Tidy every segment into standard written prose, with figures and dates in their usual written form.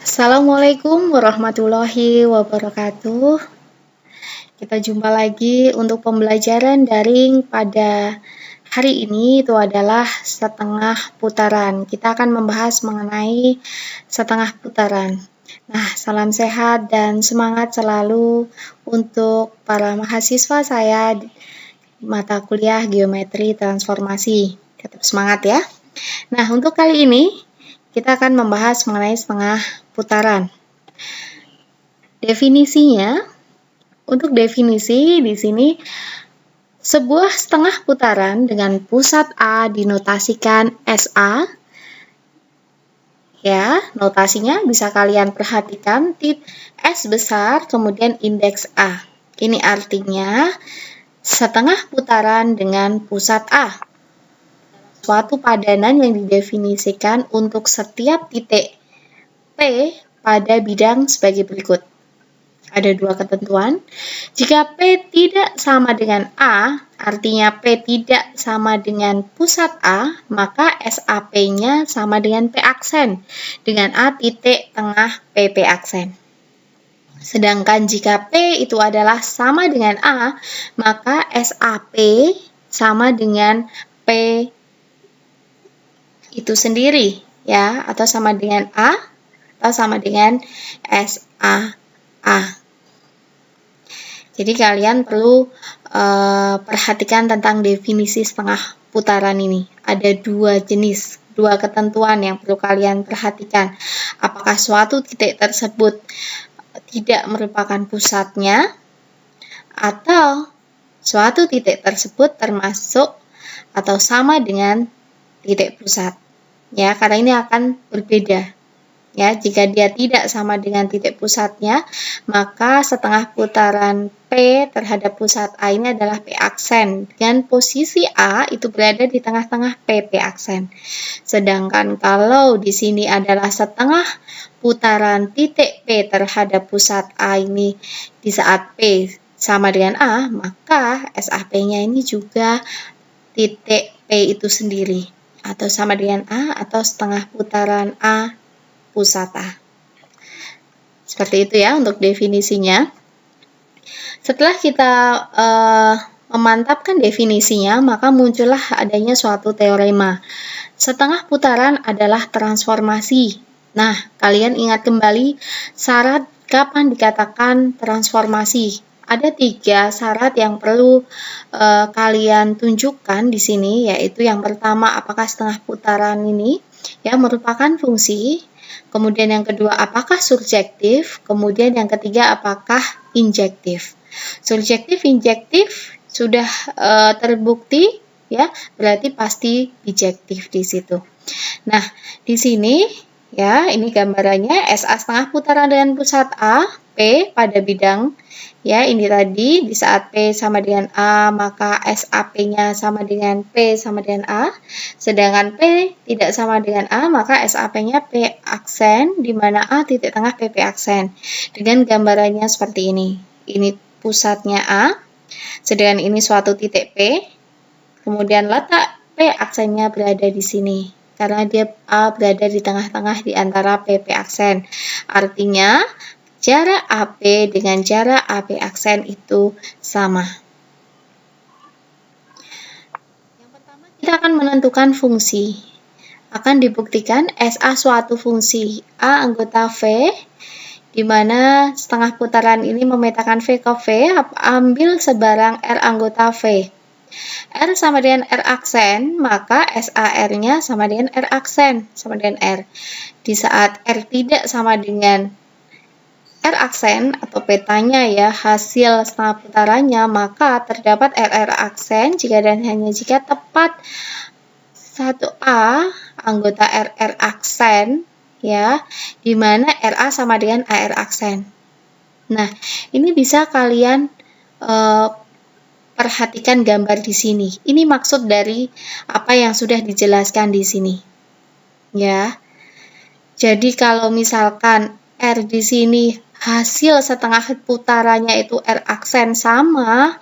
Assalamualaikum warahmatullahi wabarakatuh. Kita jumpa lagi untuk pembelajaran daring pada hari ini, itu adalah setengah putaran. Kita akan membahas mengenai setengah putaran. Nah, salam sehat dan semangat selalu untuk para mahasiswa saya di mata kuliah Geometri Transformasi. Tetap semangat ya. Nah, untuk kali ini kita akan membahas mengenai setengah putaran. Definisinya, untuk definisi di sini, sebuah setengah putaran dengan pusat A dinotasikan SA. Ya, notasinya bisa kalian perhatikan, S besar, kemudian indeks A. Ini artinya setengah putaran dengan pusat A. Suatu padanan yang didefinisikan untuk setiap titik P pada bidang sebagai berikut. Ada dua ketentuan. Jika P tidak sama dengan A, artinya P tidak sama dengan pusat A, maka SAP-nya sama dengan P aksen, dengan A titik tengah PP aksen. Sedangkan jika P itu adalah sama dengan A, maka SAP sama dengan P itu sendiri, ya, atau sama dengan A, atau sama dengan SAA. Jadi kalian perlu perhatikan tentang definisi setengah putaran ini. Ada dua jenis, dua ketentuan yang perlu kalian perhatikan. Apakah suatu titik tersebut tidak merupakan pusatnya, atau suatu titik tersebut termasuk atau sama dengan titik pusat. Ya, karena ini akan berbeda. Ya, jika dia tidak sama dengan titik pusatnya, maka setengah putaran P terhadap pusat A ini adalah P aksen, dengan posisi A itu berada di tengah-tengah PP aksen. Sedangkan kalau di sini adalah setengah putaran titik P terhadap pusat A ini di saat P sama dengan A, maka SAP-nya ini juga titik P itu sendiri, atau sama dengan A, atau setengah putaran A pusat A. Seperti itu ya untuk definisinya. Setelah kita memantapkan definisinya, maka muncullah adanya suatu teorema. Setengah putaran adalah transformasi. Nah, kalian ingat kembali syarat kapan dikatakan transformasi. Ada 3 syarat yang perlu kalian tunjukkan di sini, yaitu yang pertama, apakah setengah putaran ini ya merupakan fungsi. Kemudian yang kedua, apakah surjektif? Kemudian yang ketiga, apakah injektif? Surjektif, injektif sudah terbukti, ya, berarti pasti bijektif di situ. Nah, di sini, ya, ini gambarannya SA setengah putaran dengan pusat A, P pada bidang, ya, ini tadi di saat P sama dengan A, maka SAP-nya sama dengan P sama dengan A. Sedangkan P tidak sama dengan A, maka SAP-nya P aksen, di mana A titik tengah PP aksen. Dengan gambarannya seperti ini. Ini pusatnya A, sedangkan ini suatu titik P, kemudian letak P aksennya berada di sini. Karena dia A berada di tengah-tengah di antara PP aksen. Artinya, jarak AP dengan jarak AP aksen itu sama. Yang pertama, kita akan menentukan fungsi. Akan dibuktikan SA suatu fungsi A anggota V, di mana setengah putaran ini memetakan V ke V, ambil sebarang R anggota V. R sama dengan R aksen, maka SAR-nya sama dengan R aksen, sama dengan R. Di saat R tidak sama dengan R aksen atau petanya ya, hasil setengah putarannya, maka terdapat RR aksen jika dan hanya jika tepat 1A anggota RR aksen, ya, di mana RA sama dengan AR aksen. Nah, ini bisa kalian perhatikan gambar di sini. Ini maksud dari apa yang sudah dijelaskan di sini. Ya. Jadi kalau misalkan R di sini hasil setengah putarannya itu R aksen sama,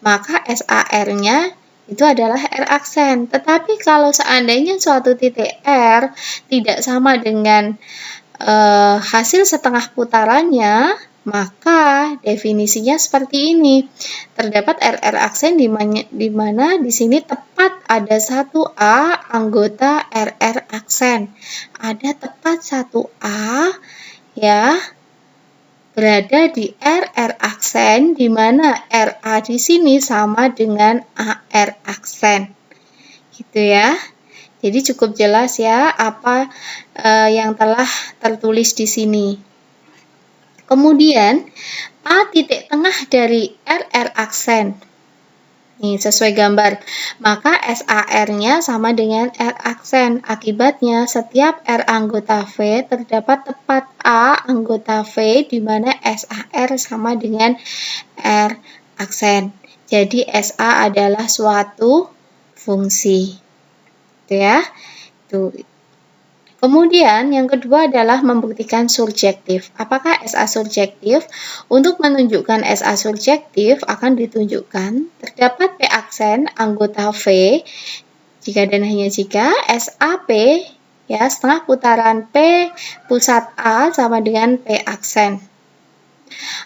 maka SAR-nya itu adalah R aksen. Tetapi kalau seandainya suatu titik R tidak sama dengan hasil setengah putarannya, maka definisinya seperti ini. Terdapat RR aksen di mana di sini tepat ada 1A anggota RR aksen. Ada tepat 1A ya berada di RR aksen di mana RA di sini sama dengan AR aksen. Gitu ya. Jadi cukup jelas ya apa yang telah tertulis di sini. Kemudian A titik tengah dari RR aksen. Nih, sesuai gambar. Maka SAR-nya sama dengan R aksen. Akibatnya setiap R anggota V terdapat tepat A anggota V di mana SAR sama dengan R aksen. Jadi SA adalah suatu fungsi. Itu ya. Tuh. Kemudian yang kedua adalah membuktikan surjektif. Apakah SA surjektif? Untuk menunjukkan SA surjektif akan ditunjukkan terdapat P aksen anggota V jika dan hanya jika SAP ya setengah putaran P pusat A sama dengan P aksen.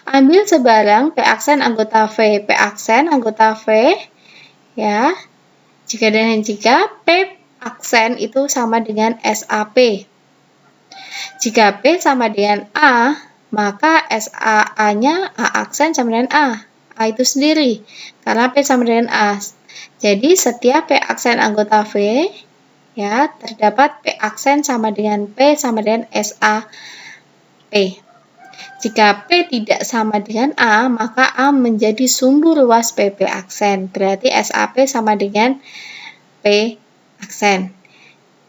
Ambil sebarang P aksen anggota V, P aksen anggota V ya. Jika dan hanya jika P aksen itu sama dengan SAP. Jika P sama dengan A, maka SAA-nya A aksen sama dengan A. A itu sendiri, karena P sama dengan A. Jadi setiap P aksen anggota V, ya terdapat P aksen sama dengan P sama dengan SAP. Jika P tidak sama dengan A, maka A menjadi sumbu luas PP aksen. Berarti SAP sama dengan P aksen.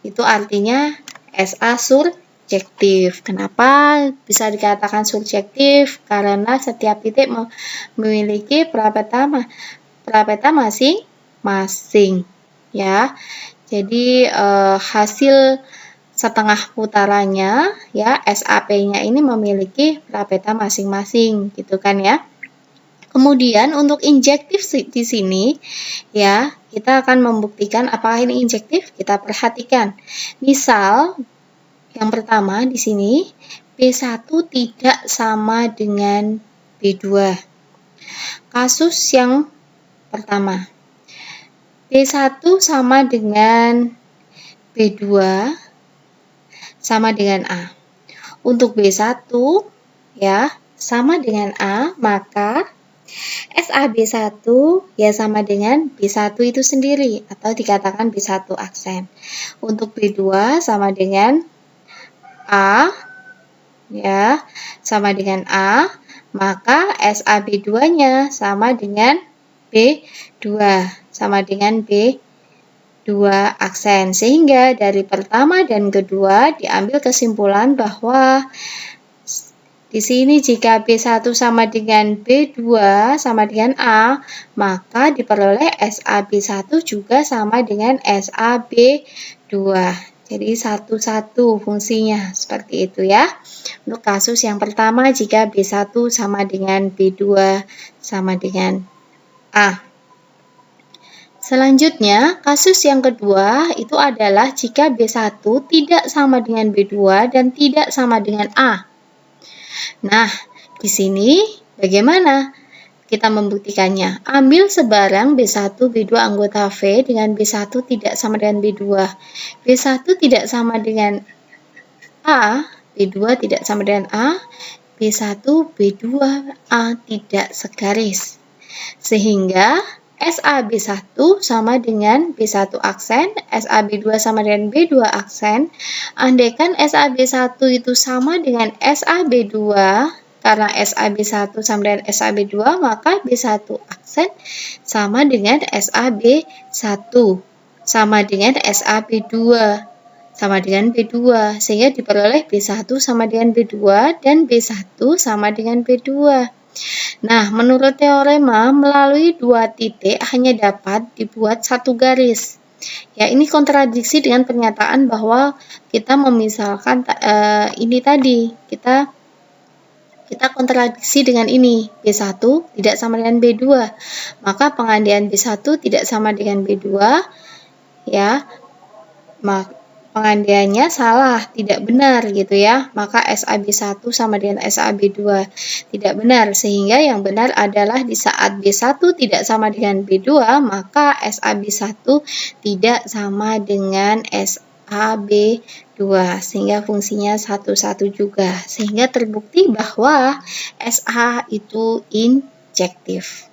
Itu artinya SA surjektif. Kenapa bisa dikatakan surjektif? Karena setiap titik memiliki prapeta masing-masing. Ya. Jadi hasil setengah putarannya ya SAP-nya ini memiliki prapeta masing-masing gitu kan ya. Kemudian untuk injektif di sini ya, kita akan membuktikan apakah ini injektif. Kita perhatikan. Misal yang pertama di sini B1 tidak sama dengan B2. Kasus yang pertama. B1 sama dengan B2 sama dengan A. Untuk B1 ya sama dengan A, maka SAB1 ya sama dengan B1 itu sendiri atau dikatakan B1 aksen. Untuk B2 sama dengan A ya, sama dengan A, maka SAB2-nya sama dengan B2, sama dengan B2 aksen. Sehingga dari pertama dan kedua diambil kesimpulan bahwa di sini jika B1 sama dengan B2 sama dengan A, maka diperoleh SAB1 juga sama dengan SAB2. Jadi satu-satu fungsinya seperti itu ya. Untuk kasus yang pertama jika B1 sama dengan B2 sama dengan A. Selanjutnya, kasus yang kedua itu adalah jika B1 tidak sama dengan B2 dan tidak sama dengan A. Nah, di sini bagaimana kita membuktikannya? Ambil sebarang B1, B2 anggota V dengan B1 tidak sama dengan B2. B1 tidak sama dengan A, B2 tidak sama dengan A, B1, B2, A tidak segaris. Sehingga SAB1 sama dengan B1 aksen, SAB2 sama dengan B2 aksen. Andaikan SAB1 itu sama dengan SAB2, karena SAB1 sama dengan SAB2, maka B1 aksen sama dengan SAB1, sama dengan SAB2, sama dengan B2, sehingga diperoleh B1 sama dengan B2 dan B1 sama dengan B2. Nah, menurut teorema, melalui dua titik hanya dapat dibuat satu garis. Ya, ini kontradiksi dengan pernyataan bahwa kita memisalkan ini tadi. Kita kontradiksi dengan ini. B1 tidak sama dengan B2. Maka pengandaian B1 tidak sama dengan B2, ya. Pengandaiannya salah, tidak benar gitu ya. Maka SAB1 sama dengan SAB2 tidak benar, sehingga yang benar adalah di saat B1 tidak sama dengan B2, maka SAB1 tidak sama dengan SAB2, sehingga fungsinya 1 juga. Sehingga terbukti bahwa SA itu injektif.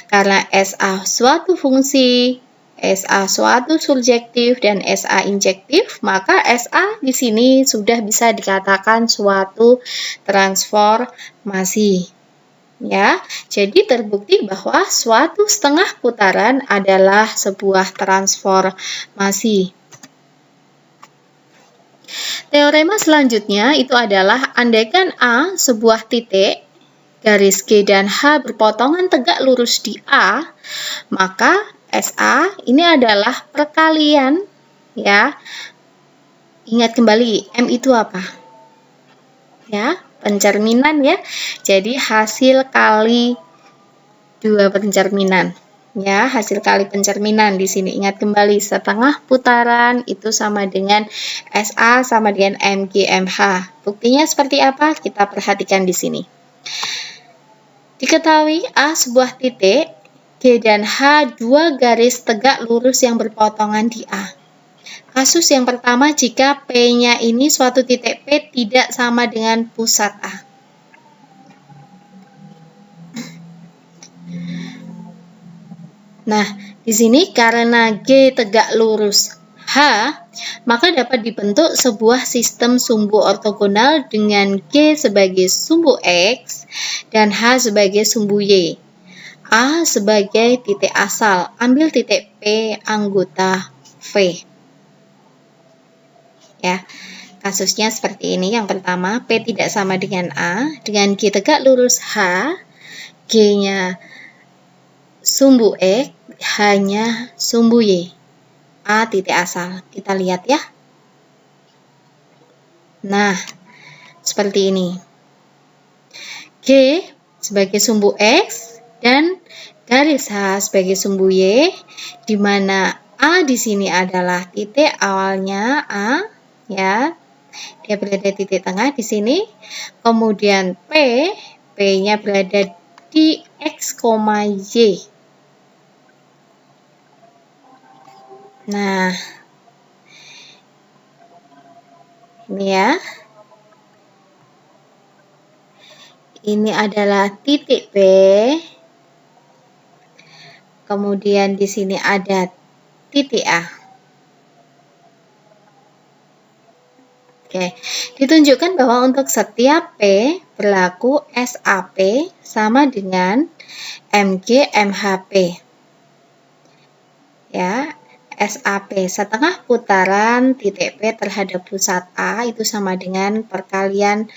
Karena SA suatu fungsi, SA suatu surjektif, dan SA injektif, maka SA di sini sudah bisa dikatakan suatu transformasi. Ya, jadi terbukti bahwa suatu setengah putaran adalah sebuah transformasi. Teorema selanjutnya itu adalah andaikan A sebuah titik, garis G dan H berpotongan tegak lurus di A, maka SA ini adalah perkalian, ya. Ingat kembali, M itu apa? Ya, pencerminan ya. Jadi hasil kali dua pencerminan. Ya, hasil kali pencerminan di sini. Ingat kembali, setengah putaran itu sama dengan SA sama dengan MG MH. Buktinya seperti apa? Kita perhatikan di sini. Diketahui A sebuah titik, G dan H dua garis tegak lurus yang berpotongan di A. Kasus yang pertama jika P-nya ini suatu titik P tidak sama dengan pusat A. Nah, di sini karena G tegak lurus H, maka dapat dibentuk sebuah sistem sumbu ortogonal dengan G sebagai sumbu X dan H sebagai sumbu Y. A sebagai titik asal, ambil titik P anggota V. Ya, kasusnya seperti ini. Yang pertama, P tidak sama dengan A, dengan G tegak lurus H, G-nya sumbu X, H-nya sumbu Y. A titik asal. Kita lihat ya. Nah, seperti ini. G sebagai sumbu X dan garis H sebagai sumbu Y, di mana A di sini adalah titik awalnya A, ya. Dia berada di titik tengah di sini. Kemudian P-nya berada di X, Y. Nah, ini ya. Ini adalah titik P. Kemudian di sini ada titik A. Oke, ditunjukkan bahwa untuk setiap P berlaku SAP sama dengan MG MHP. Ya, SAP setengah putaran titik P terhadap pusat A itu sama dengan perkalian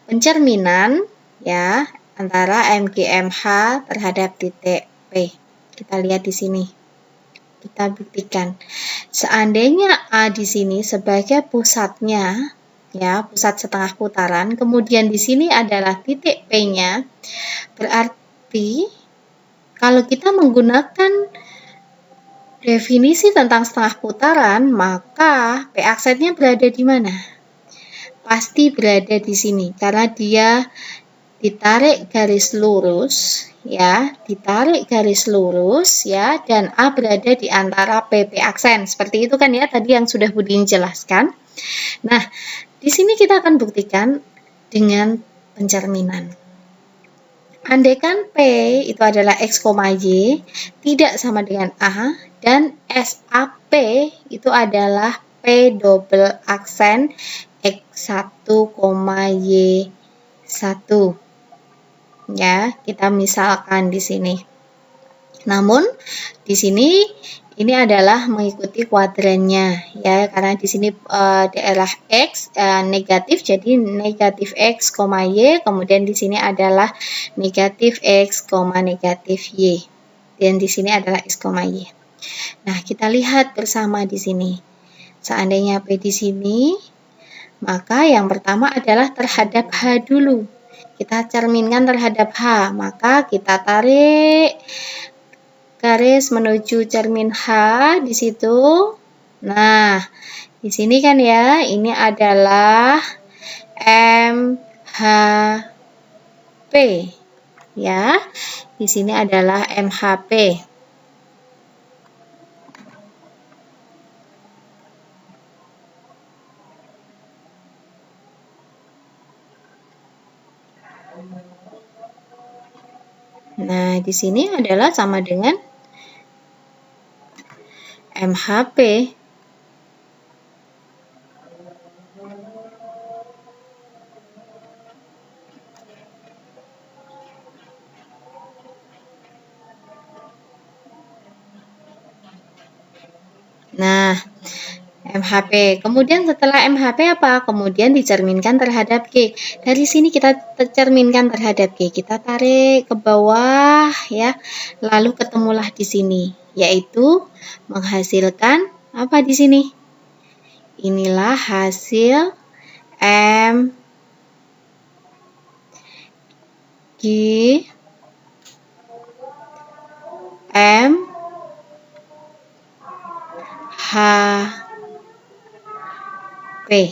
pencerminan, ya, antara MG MH terhadap titik P. Kita lihat di sini. Kita buktikan. Seandainya A di sini sebagai pusatnya, ya, pusat setengah putaran, kemudian di sini adalah titik P-nya, berarti kalau kita menggunakan definisi tentang setengah putaran, maka P aksennya berada di mana? Pasti berada di sini, karena dia ditarik garis lurus, ya, ditarik garis lurus, ya, dan A berada di antara PP aksen. Seperti itu kan ya, tadi yang sudah Budin jelaskan. Nah, di sini kita akan buktikan dengan pencerminan. Andaikan P itu adalah X, Y tidak sama dengan A, dan SAP itu adalah P double aksen X1, Y1. Ya, kita misalkan di sini. Namun di sini ini adalah mengikuti kuadrannya, ya, karena di sini daerah X negatif, jadi negatif X, Y, kemudian di sini adalah negatif X, negatif Y, dan di sini adalah X, Y. Nah, kita lihat bersama di sini. Seandainya P di sini, maka yang pertama adalah terhadap H dulu. Kita cerminkan terhadap H, maka kita tarik garis menuju cermin H di situ. Nah, Di sini kan ya, ini adalah MHP ya. Di sini adalah MHP. Nah, di sini adalah sama dengan MHP. Nah, MHP. Kemudian setelah MHP apa? Kemudian dicerminkan terhadap G. Dari sini kita cerminkan terhadap G. Kita tarik ke bawah ya. Lalu ketemulah di sini, yaitu menghasilkan apa di sini? Inilah hasil M G M H P.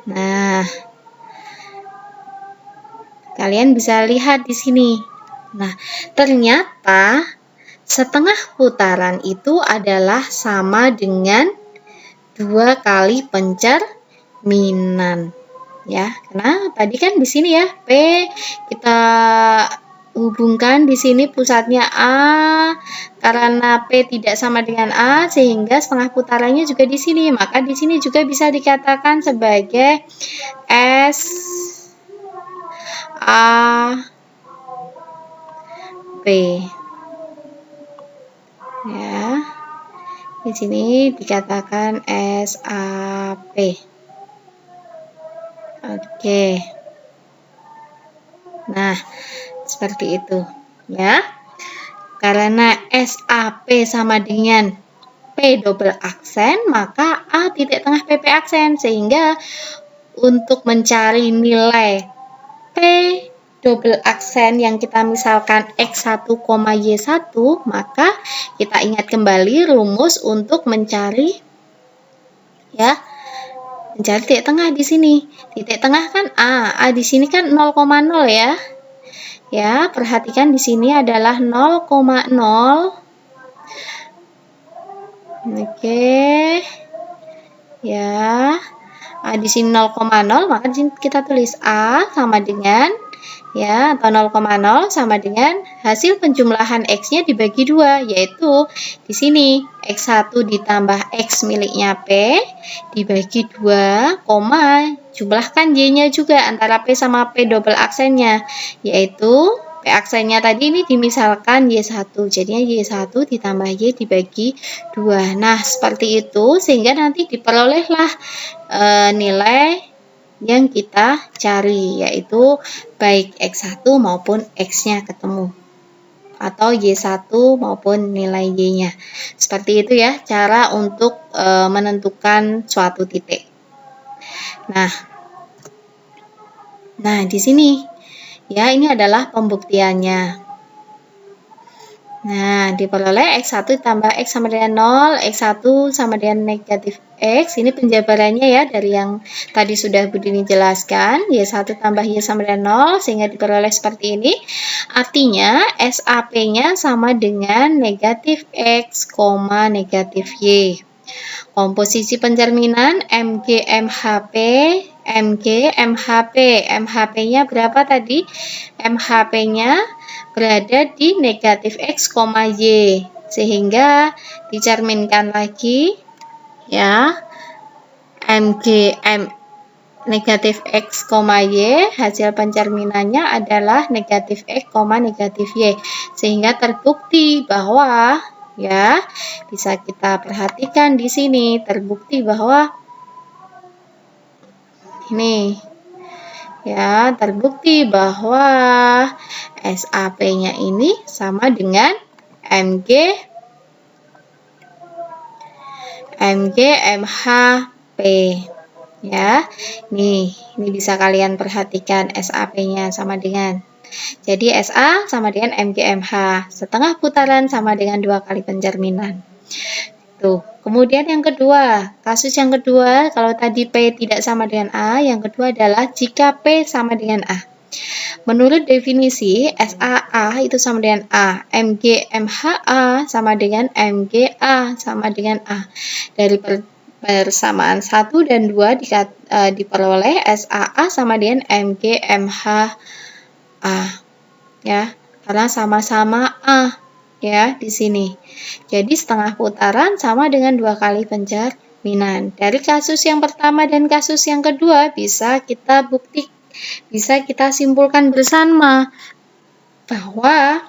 Nah, kalian bisa lihat di sini. Nah, ternyata setengah putaran itu adalah sama dengan 2 kali pencerminan. Ya, karena tadi kan di sini ya, P kita hubungkan di sini pusatnya A, karena P tidak sama dengan A sehingga setengah putarannya juga di sini. Maka di sini juga bisa dikatakan sebagai S A P. Ya. Di sini dikatakan SAP. Oke. Nah, seperti itu ya. Karena SAP sama dengan P double aksen, maka A titik tengah PP aksen, sehingga untuk mencari nilai P double aksen yang kita misalkan X1, Y1, maka kita ingat kembali rumus untuk mencari ya, mencari titik tengah di sini. Titik tengah kan A di sini kan 0,0 ya. Ya, perhatikan di sini adalah 0,0. Oke. Ya. Di sini 0,0, maka di sini kita tulis A sama dengan ya, atau 0,0 sama dengan hasil penjumlahan X-nya dibagi 2, yaitu di sini X1 ditambah X miliknya P dibagi 2, jumlahkan Y-nya juga antara P sama P double aksennya, yaitu P aksennya tadi ini dimisalkan Y1, jadinya Y1 ditambah Y dibagi 2. Nah, seperti itu sehingga nanti diperolehlah nilai yang kita cari, yaitu baik X1 maupun X-nya ketemu, atau Y1 maupun nilai Y-nya. Seperti itu ya cara untuk menentukan suatu titik. Nah di sini ya, ini adalah pembuktiannya. Nah, diperoleh X1 tambah X sama dengan 0, X1 sama dengan negatif X. Ini penjabarannya ya dari yang tadi sudah Budini jelaskan. Y1 tambah Y sama dengan 0, sehingga diperoleh seperti ini. Artinya, SAP-nya sama dengan negatif X, negatif Y. Komposisi pencerminan MG-MHP, MG-MHP. MHP-nya berapa tadi? MHP-nya berada di negatif X, Y, sehingga dicerminkan lagi ya, MGM negatif X, Y, hasil pencerminannya adalah negatif X, negatif Y, sehingga terbukti bahwa ya, bisa kita perhatikan di sini terbukti bahwa ini ya, terbukti bahwa SAP-nya ini sama dengan MG-MHP ya. Ini bisa kalian perhatikan SAP-nya sama dengan. Jadi SA sama dengan MG-MH. Setengah putaran sama dengan 2 kali pencerminan. Tuh. Kemudian yang kedua, kasus yang kedua, kalau tadi P tidak sama dengan A, yang kedua adalah jika P sama dengan A. Menurut definisi, SAA itu sama dengan A, MG/MHA sama dengan MGA sama dengan A. Dari persamaan 1 dan 2 diperoleh SAA sama dengan MG/MHA. Ya, karena sama-sama A ya di sini. Jadi setengah putaran sama dengan 2 kali pencerminan. Dari kasus yang pertama dan kasus yang kedua bisa kita simpulkan bersama bahwa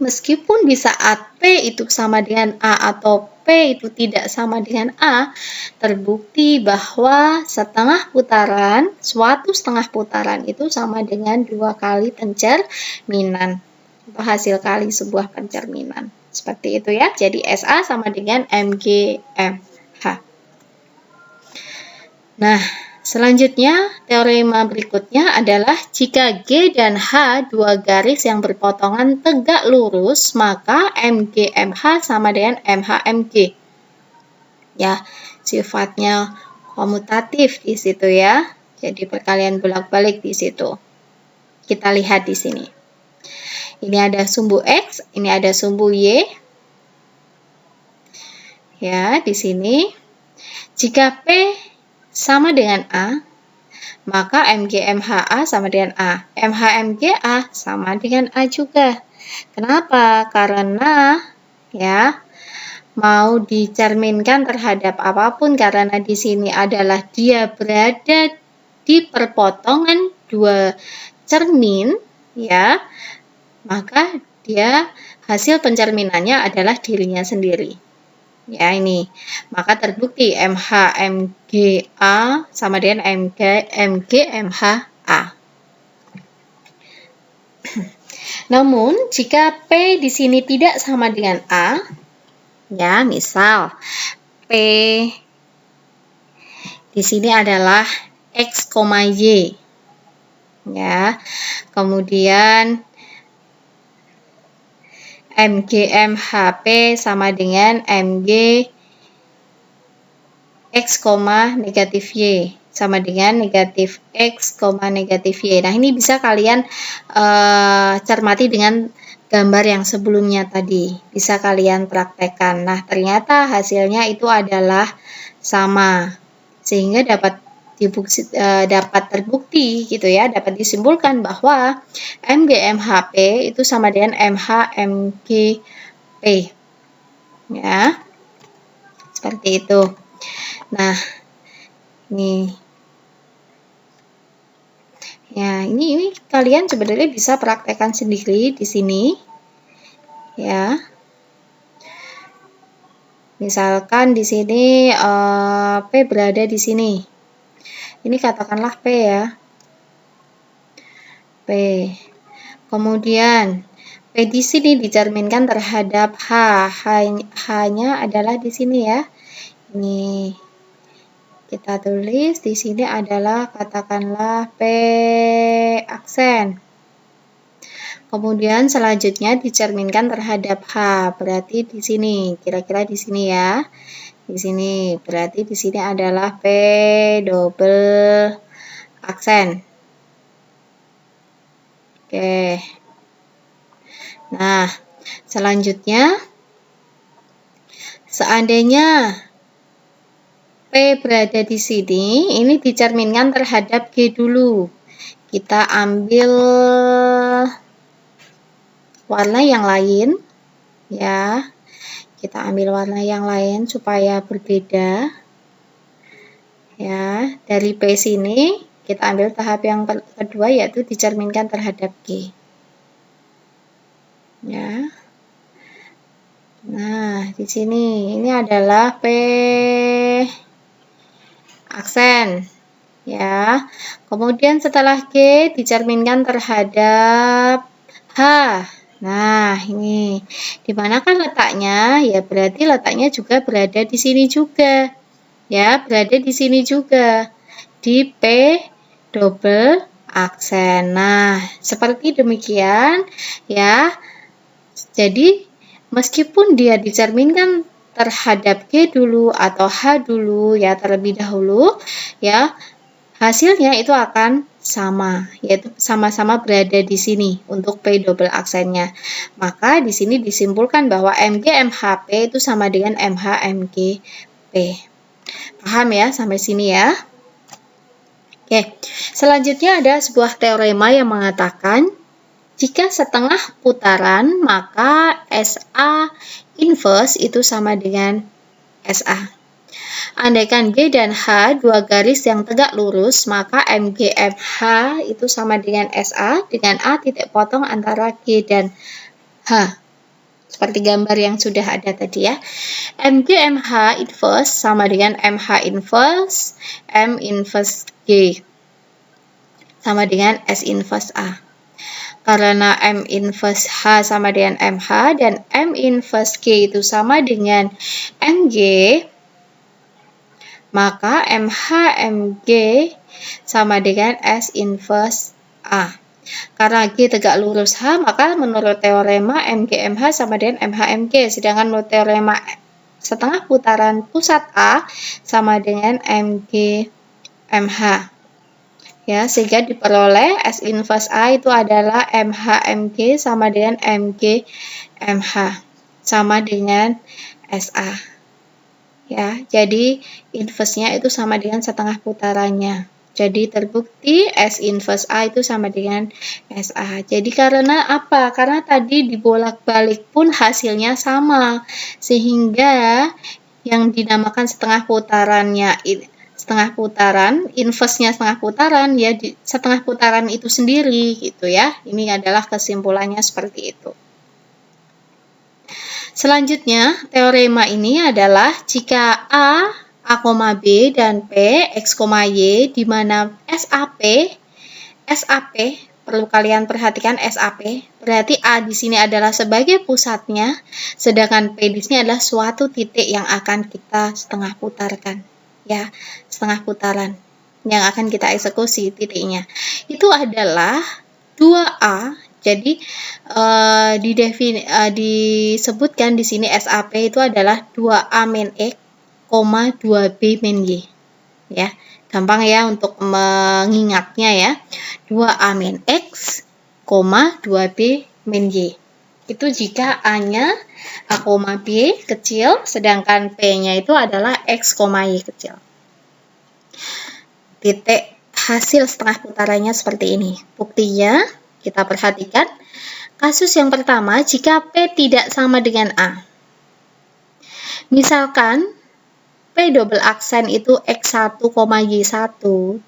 meskipun di saat P itu sama dengan A atau P itu tidak sama dengan A, terbukti bahwa suatu setengah putaran itu sama dengan 2 kali pencerminan atau hasil kali sebuah pencerminan. Seperti itu ya. Jadi SA sama dengan MGMH. Nah, selanjutnya teorema berikutnya adalah jika G dan H dua garis yang berpotongan tegak lurus, maka MGMH sama dengan MHMG. Ya, sifatnya komutatif di situ ya. Jadi perkalian bolak-balik di situ. Kita lihat di sini. Ini ada sumbu X, ini ada sumbu Y. Ya, di sini. Jika P sama dengan A, maka MGMHA sama dengan A. MHMGA sama dengan A juga. Kenapa? Karena ya mau dicerminkan terhadap apapun, karena di sini adalah dia berada di perpotongan dua cermin, ya, maka dia hasil pencerminannya adalah dirinya sendiri. Ya, ini. Maka terbukti MHMGA sama dengan MGMHA. Namun, jika P di sini tidak sama dengan A, ya, misal P di sini adalah X, Y. Ya. Kemudian MGMHP sama dengan MG X, negatif Y sama dengan negatif X, negatif Y. Nah, ini bisa kalian cermati dengan gambar yang sebelumnya tadi. Bisa kalian praktekkan. Nah, ternyata hasilnya itu adalah sama. Sehingga dapat terbukti gitu ya, dapat disimpulkan bahwa MGMHP itu sama dengan MHMGP. Ya. Seperti itu. Nah, ini. Ya, ini kalian sebenarnya bisa praktekkan sendiri di sini. Ya. Misalkan di sini P berada di sini. Ini katakanlah P ya. P. Kemudian P di sini dicerminkan terhadap H. H-nya adalah di sini ya. Ini kita tulis di sini adalah katakanlah P aksen. Kemudian selanjutnya dicerminkan terhadap H. Berarti di sini, kira-kira di sini ya. Di sini, berarti di sini adalah P double aksen. Oke. Nah, selanjutnya seandainya P berada di sini, ini dicerminkan terhadap G dulu. Kita ambil warna yang lain ya. Kita ambil warna yang lain supaya berbeda. Ya, dari P sini kita ambil tahap yang kedua yaitu dicerminkan terhadap G. Ya. Nah, di sini ini adalah P aksen. Ya. Kemudian setelah G dicerminkan terhadap H. Nah, ini di manakah letaknya? Ya, berarti letaknya juga berada di sini juga. Ya, berada di sini juga. Di P double aksen. Nah, seperti demikian ya. Jadi, meskipun dia dicerminkan terhadap G dulu atau H dulu ya terlebih dahulu ya, hasilnya itu akan sama, yaitu sama-sama berada di sini untuk P double aksennya. Maka di sini disimpulkan bahwa MG MHP itu sama dengan MH MG P. Paham ya sampai sini ya? Oke, selanjutnya ada sebuah teorema yang mengatakan jika setengah putaran maka SA inverse itu sama dengan SA. Andaikan G dan H dua garis yang tegak lurus, maka MG MH itu sama dengan SA dengan A titik potong antara G dan H. Seperti gambar yang sudah ada tadi ya. MG MH inverse sama dengan MH inverse M inverse G sama dengan S inverse A. Karena M inverse H sama dengan MH dan M inverse G itu sama dengan MG, maka MH MG sama dengan S inverse A. Karena G tegak lurus H, maka menurut teorema MG MH sama dengan MH MG. Sedangkan menurut teorema setengah putaran pusat A sama dengan MG MH. Ya, sehingga diperoleh S inverse A itu adalah MH MG sama dengan MG MH sama dengan SA. Ya, jadi inverse-nya itu sama dengan setengah putarannya. Jadi terbukti S inverse A itu sama dengan SA. Jadi karena apa? Karena tadi dibolak-balik pun hasilnya sama. Sehingga yang dinamakan setengah putarannya setengah putaran, inverse-nya setengah putaran, ya setengah putaran itu sendiri gitu ya. Ini adalah kesimpulannya seperti itu. Selanjutnya, teorema ini adalah jika A, B, dan P, X, Y, di mana SAP, perlu kalian perhatikan SAP, berarti A di sini adalah sebagai pusatnya, sedangkan P di sini adalah suatu titik yang akan kita setengah putarkan. Ya, setengah putaran yang akan kita eksekusi titiknya itu adalah 2A. Jadi disebutkan di sini SAP itu adalah 2A min X, 2B min Y. Ya, gampang ya untuk mengingatnya ya. 2A min X, 2B min Y. Itu jika A-nya A, B kecil, sedangkan P-nya itu adalah X, Y kecil. Titik hasil setengah putarannya seperti ini. Buktinya, kita perhatikan. Kasus yang pertama, jika P tidak sama dengan A. Misalkan, P double aksen itu X1, Y1,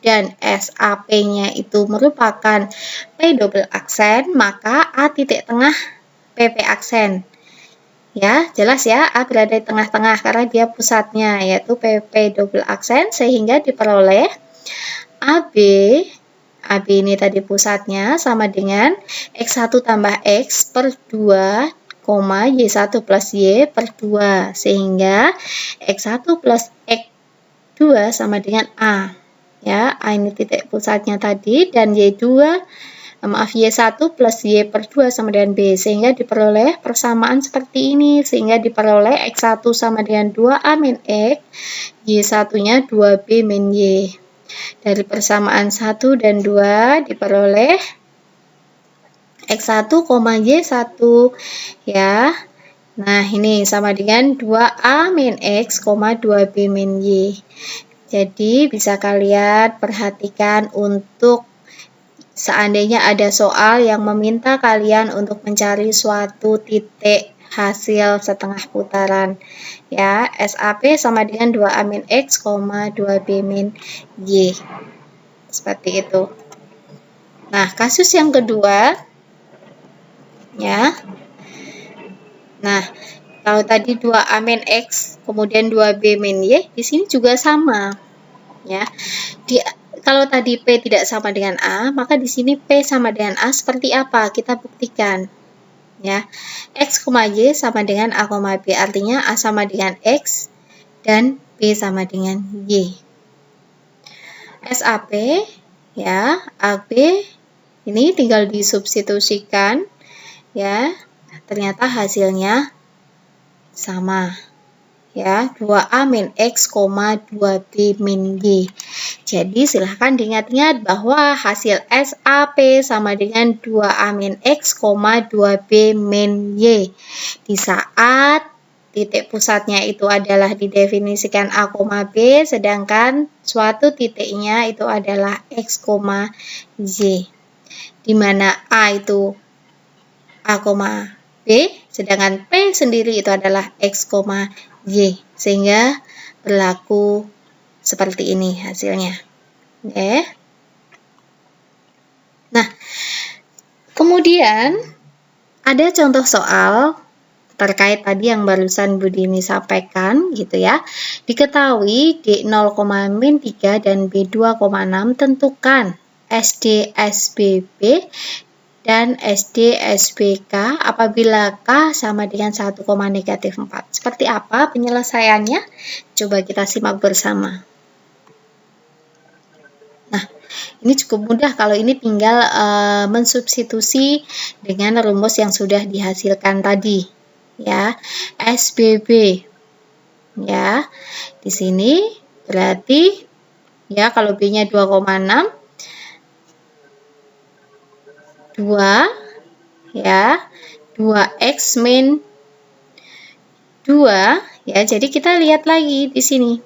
dan SAP-nya itu merupakan P double aksen, maka A titik tengah PP aksen. Ya, jelas ya, A berada di tengah-tengah karena dia pusatnya, yaitu PP double aksen, sehingga diperoleh AB ini tadi pusatnya sama dengan X1 tambah X per 2, Y1 plus Y per 2, sehingga X1 plus X2 sama dengan A. Ya, A ini titik pusatnya tadi, dan Y1 plus Y per 2 sama dengan B, sehingga diperoleh persamaan seperti ini, sehingga diperoleh X1 sama dengan 2A min X, Y1-nya 2B min Y. Dari persamaan 1 dan 2 diperoleh X1, Y1 ya. Nah, ini sama dengan 2A min X, 2B min Y. Jadi, bisa kalian perhatikan untuk seandainya ada soal yang meminta kalian untuk mencari suatu titik hasil setengah putaran. Ya, SAP sama dengan 2A min X, 2B min Y. Seperti itu. Nah, kasus yang kedua, ya. Nah, kalau tadi 2A min X, kemudian 2B min Y, di sini juga sama. Ya. Kalau tadi P tidak sama dengan A, maka di sini P sama dengan A seperti apa? Kita buktikan. Ya. X, Y sama dengan A, B, artinya A sama dengan X dan B sama dengan Y. SAP ya, AB ini tinggal disubstitusikan ya. Ternyata hasilnya sama. ya, 2A min X, 2B min Y. Jadi silahkan diingat-ingat bahwa hasil SAP sama dengan 2A min X, 2B min Y. Di saat titik pusatnya itu adalah didefinisikan A, B, sedangkan suatu titiknya itu adalah X, Y. Di mana A itu A, B, sedangkan P sendiri itu adalah X, Y, sehingga berlaku seperti ini hasilnya. Oke. Nah, kemudian ada contoh soal terkait tadi yang barusan Bu Dini sampaikan gitu ya. Diketahui D 0,-3 dan B 2,6 tentukan SD SBB dan SD SBK apabila K sama dengan 1, -4. Seperti apa penyelesaiannya? Coba kita simak bersama. Nah, ini cukup mudah kalau ini tinggal mensubstitusi dengan rumus yang sudah dihasilkan tadi. Ya, SBB. Ya, di sini berarti ya kalau B-nya 2,6, 2 ya, 2X min 2 ya. Jadi kita lihat lagi di sini.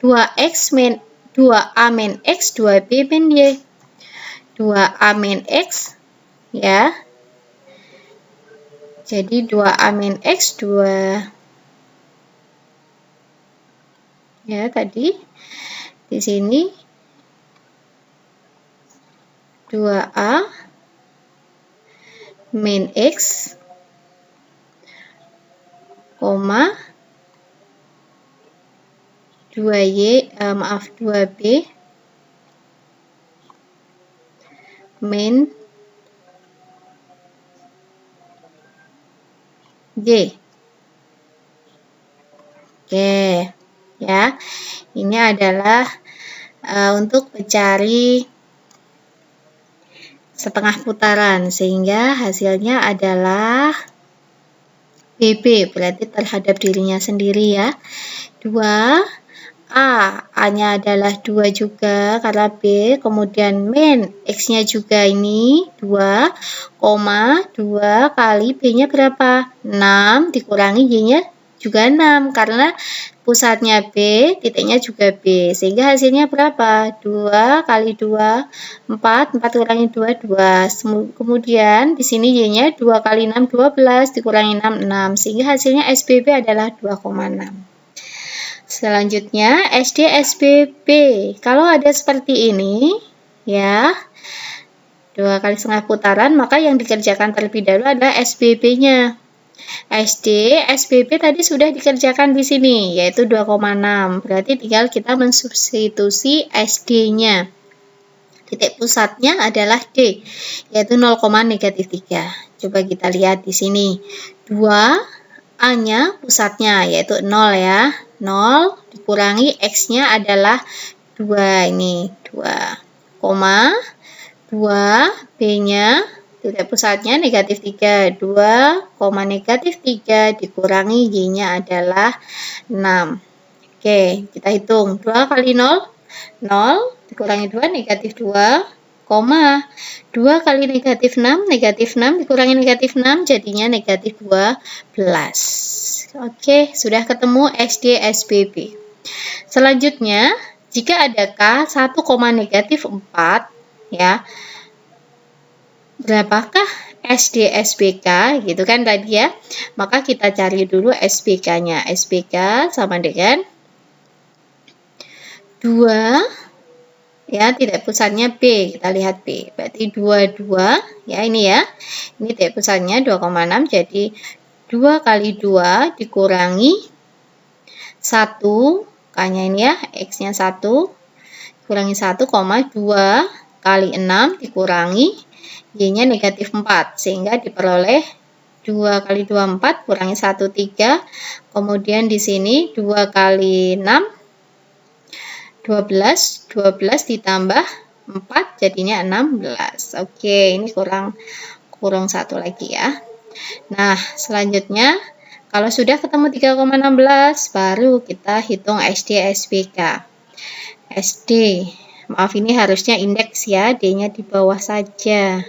2X min 2A min X, 2B min Y. 2A min X ya. Jadi 2A min X 2 ya tadi di sini 2A min X, 2B min Y. Oke, ya. Ini adalah untuk mencari setengah putaran, sehingga hasilnya adalah BB, berarti terhadap dirinya sendiri ya. 2A, A-nya adalah 2 juga karena B, kemudian min X-nya juga ini 2, 2 kali B-nya berapa? 6 dikurangi Y-nya juga 6 karena pusatnya B, titiknya juga B, sehingga hasilnya berapa? 2 kali 2, 4 kurangi 2, 2. Kemudian di sini Y-nya 2 kali 6, 12, dikurangi 6, 6, sehingga hasilnya SBB adalah 2,6. Selanjutnya SD SBB. Kalau ada seperti ini, ya, 2 kali setengah putaran, maka yang dikerjakan terlebih dahulu adalah SBB-nya. SD, SBB tadi sudah dikerjakan di sini, yaitu 2,6. Berarti tinggal kita mensubstitusi SD-nya. Titik pusatnya adalah D, yaitu 0,-3. Coba kita lihat di sini. 2A-nya pusatnya, yaitu 0 ya. 0 dikurangi X-nya adalah 2, ini 2, 2, B-nya titik pusatnya -3, 2, -3 dikurangi Y-nya adalah 6. Oke, kita hitung. 2 kali 0, 0, dikurangi 2, -2, 2 kali -6 dikurangi -6, jadinya -12. Oke, sudah ketemu SD SBB. Selanjutnya, jika ada K 1,-4, ya, berapakah SD SBK gitu kan tadi ya, maka kita cari dulu SBK-nya. SBK sama dengan 2 ya, titik pusatnya B, kita lihat B, berarti 22 ya, ini ya, ini titik pusatnya 2,6, jadi 2 kali 2 dikurangi 1, K-nya ini ya, X-nya 1, kurangi 1, 2 kali 6 dikurangi Y-nya -4, sehingga diperoleh 2 kali 2, 4, kurangi 1, 3, kemudian di sini 2 kali 6, 12, 12 ditambah 4, jadinya 16. Oke, ini kurang 1 lagi ya. Nah, selanjutnya, Kalau sudah ketemu 3,16, baru kita hitung SD SBK. SD, maaf ini harusnya indeks ya, D-nya di bawah saja.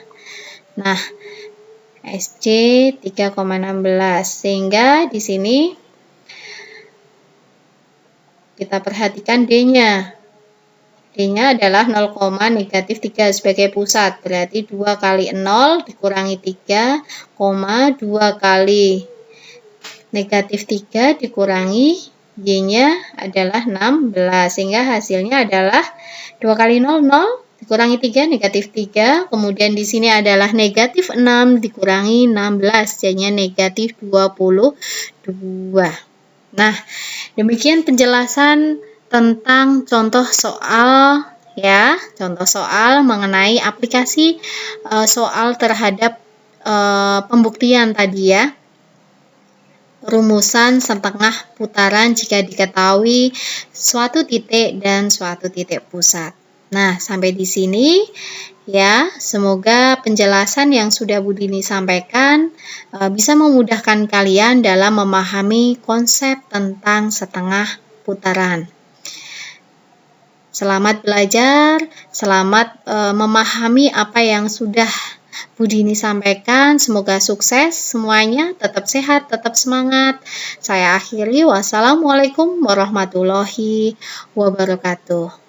Nah, SD 3,16, sehingga di sini kita perhatikan D-nya. D-nya adalah 0,-3 sebagai pusat, berarti 2 kali 0 dikurangi 3, 2 kali -3 dikurangi Y-nya adalah 16, sehingga hasilnya adalah 2 kali 0, 0, dikurangi 3, -3, kemudian di sini adalah -6 dikurangi 16, jadinya -22. Nah, demikian penjelasan tentang contoh soal ya, contoh soal mengenai aplikasi soal terhadap pembuktian tadi ya. Rumusan setengah putaran jika diketahui suatu titik dan suatu titik pusat. Nah, sampai di sini ya, semoga penjelasan yang sudah Bu Dini sampaikan bisa memudahkan kalian dalam memahami konsep tentang setengah putaran. Selamat belajar, selamat memahami apa yang sudah Bu Dini sampaikan. Semoga sukses semuanya, tetap sehat, tetap semangat. Saya akhiri, wassalamualaikum warahmatullahi wabarakatuh.